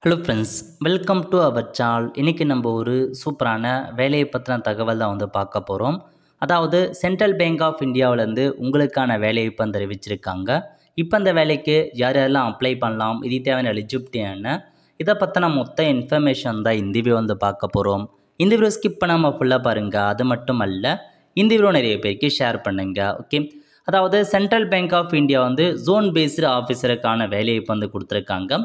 Hello friends, welcome to our channel. இன்றைக்கி நம்ம ஒரு சூப்பரான வேலையை பற்றின தகவல் தான் பார்க்க போகிறோம். அதாவது சென்ட்ரல் பேங்க் ஆஃப் இந்தியாவிலேருந்து உங்களுக்கான வேலையை அறிவிச்சிருக்காங்க. இப்போ அந்த வேலைக்கு யார் யாரெல்லாம் அப்ளை பண்ணலாம், இது தேவையான எலிஜிபிலிட்டி என்ன, இதை பற்றின மொத்த இன்ஃபர்மேஷன் தான் இந்த வீடியோ பார்க்க போகிறோம். இந்த வீடியோ ஸ்கிப் பண்ணாமல் ஃபுல்லாக பாருங்கள். அது மட்டும் அல்ல, இந்த வீடியோ நிறைய பேருக்கு ஷேர் பண்ணுங்கள். ஓகே, அதாவது Central Bank of India zone based ஆஃபீஸருக்கான வேலையை கொடுத்துருக்காங்க.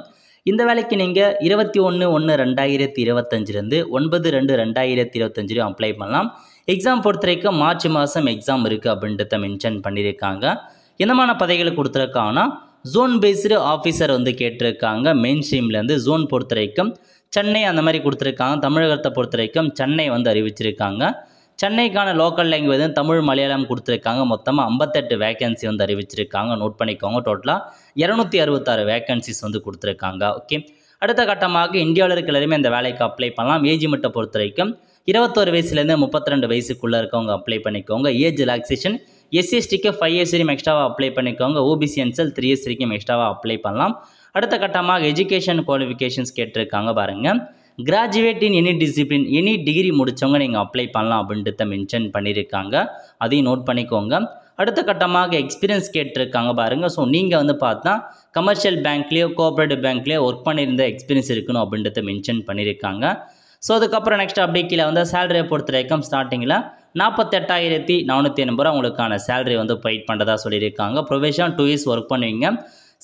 இந்த வேலைக்கு நீங்கள் 21/1/2025 9/2/2025 அப்ளை பண்ணலாம். எக்ஸாம் பொறுத்த வரைக்கும் மார்ச் மாதம் எக்ஸாம் இருக்குது அப்படின்றத மென்ஷன் பண்ணியிருக்காங்க. என்னமான பதவிகளை கொடுத்துருக்காங்கன்னா ஜோன் பேஸ்டு ஆஃபீஸர் கேட்டிருக்காங்க. மெயின் ஸ்ட்ரீம்லேருந்து ஜோன் பொறுத்த வரைக்கும் சென்னை அந்த மாதிரி கொடுத்துருக்காங்க. தமிழகத்தை பொறுத்த வரைக்கும் சென்னை அறிவிச்சிருக்காங்க. சென்னைக்கான லோக்கல் லாங்குவேஜ் தமிழ் மலையாளம் கொடுத்துருக்காங்க. மொத்தமாக 58 வேகன்சி அறிவிச்சிருக்காங்க. நோட் பண்ணிக்கோங்க. டோட்டலாக 266 வேகன்சிஸ் கொடுத்துருக்காங்க. ஓகே, அடுத்த கட்டமாக இந்தியாவில் இருக்க எல்லாருமே இந்த வேலைக்கு அப்ளை பண்ணலாம். ஏஜ் மட்டும் பொறுத்த வரைக்கும் 21 வயசுலேருந்து 32 வயசுக்குள்ளே இருக்கவங்க அப்ளை பண்ணிக்கோங்க. ஏஜ் ரிலாக்ஸேஷன் SC/STக்கு 5 இயர்ஸ் வரைக்கும் எக்ஸ்ட்ராவாக அப்ளை பண்ணிக்கோங்க. OBC NCL 3 இயர்ஸ் வரைக்கும் எக்ஸ்ட்ராவாக அப்ளை பண்ணலாம். அடுத்த கட்டமாக எஜுகேஷன் குவாலிஃபிகேஷன்ஸ் கேட்டிருக்காங்க. பாருங்கள், graduate in any discipline, any degree முடித்தவங்க நீங்கள் அப்ளை பண்ணலாம் அப்படின்றத மென்ஷன் பண்ணியிருக்காங்க. அதையும் நோட் பண்ணிக்கோங்க. அடுத்த கட்டமாக எக்ஸ்பீரியன்ஸ் கேட்டிருக்காங்க. பாருங்கள், ஸோ நீங்கள் பார்த்தா கமர்ஷியல் பேங்க்லேயோ கோஆப்ரேட்டிவ் பேங்க்லேயோ ஒர்க் பண்ணியிருந்த எக்ஸ்பீரியன்ஸ் இருக்கணும் அப்படின்றத மென்ஷன் பண்ணியிருக்காங்க. ஸோ அதுக்கப்புறம் நெக்ஸ்ட் அப்படியே கீழே சேலரியை பொறுத்த வரைக்கும் ஸ்டார்டிங்கில் 48,480 ரூபா உங்களுக்கான சேலரி ப்ரொவைட் பண்ணுறதா சொல்லியிருக்காங்க. ப்ரொவிஷன் 2 இயர்ஸ் ஒர்க் பண்ணுவீங்க.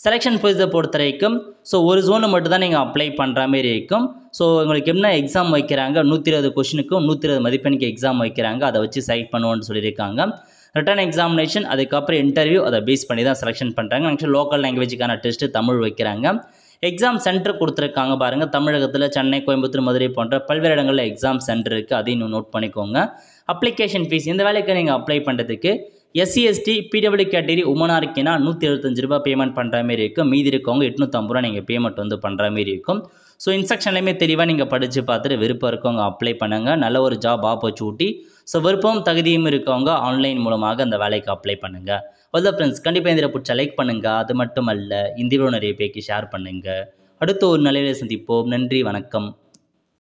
செலெக்ஷன் ப்ரொசீஜர் பொறுத்த வரைக்கும் ஸோ ஒரு ஜோனு மட்டும் தான் நீங்கள் அப்ளை பண்ணுற மாதிரி இருக்கும். ஸோ உங்களுக்கு என்ன எக்ஸாம் வைக்கிறாங்க, 120 கொஷினுக்கும் 120 மதிப்பெண்ணுக்கு எக்ஸாம் வைக்கிறாங்க. அதை வச்சு செலக்ட் பண்ணுவோன்னு சொல்லியிருக்காங்க. ரிட்டன் எக்ஸாமினேஷன், அதுக்கப்புறம் இன்டர்வியூ, அதை பேஸ் பண்ணி தான் செலெக்ஷன் பண்ணுறாங்க. நெக்ஸ்ட் லோக்கல் லாங்குவேஜுக்கான டெஸ்ட்டு தமிழ் வைக்கிறாங்க. எக்ஸாம் சென்டர் கொடுத்துருக்காங்க. பாருங்கள், தமிழகத்தில் சென்னை, கோயம்புத்தூர், மதுரை போன்ற பல்வேறு இடங்களில் எக்ஸாம் சென்டர் இருக்குது. அதையும் நோட் பண்ணிக்கோங்க. அப்ளிகேஷன் ஃபீஸ், இந்த வேலைக்கு நீங்கள் அப்ளை பண்ணுறதுக்கு SC/ST PW கேட்டகரி உமனாக இருக்கீங்கன்னா 175 ரூபா பேமெண்ட் பண்ணுற மாதிரி இருக்கும். மீதி இருக்கவங்க 850 ரூபா நீங்கள் பேமெண்ட் பண்ணுற மாதிரி இருக்கும். ஸோ இன்ஸ்ட்ரக்ஷன்லையுமே தெளிவாக நீங்கள் படித்து பார்த்துட்டு விருப்பம் இருக்கவங்க அப்ளை பண்ணுங்கள். நல்ல ஒரு ஜாப் ஆப்பர்ச்சுனிட்டி. ஸோ விருப்பம் தகுதியும் இருக்கவங்க ஆன்லைன் மூலமாக அந்த வேலைக்கு அப்ளை பண்ணுங்கள். அவ்வளோ ஃப்ரெண்ட்ஸ், கண்டிப்பாக இந்த பிடிச்ச லைக் பண்ணுங்கள். அது மட்டும் அல்ல, இந்த வீடியோ நிறைய பேருக்கு ஷேர் பண்ணுங்கள். அடுத்த ஒரு நிலையில் சந்திப்போம். நன்றி, வணக்கம்.